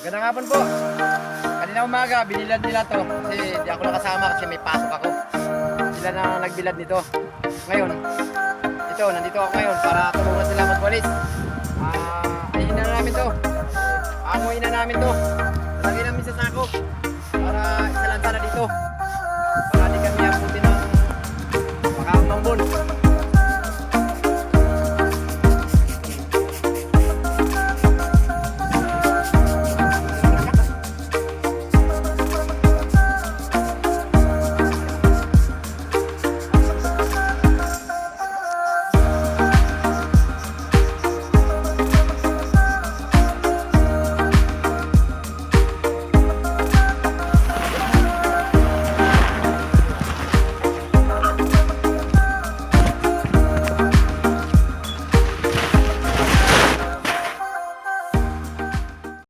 Gandang hapon po. Kanina umaga, binilad nila to. Kasi di ako nakasama kasi may pasok ako. Sila na nagbilad nito. Ngayon, ito, nandito ako ngayon para tulungan sila magwalis. Ayun na namin to. Amuin na namin to. Lagyan namin sa sako para isalansa na dito.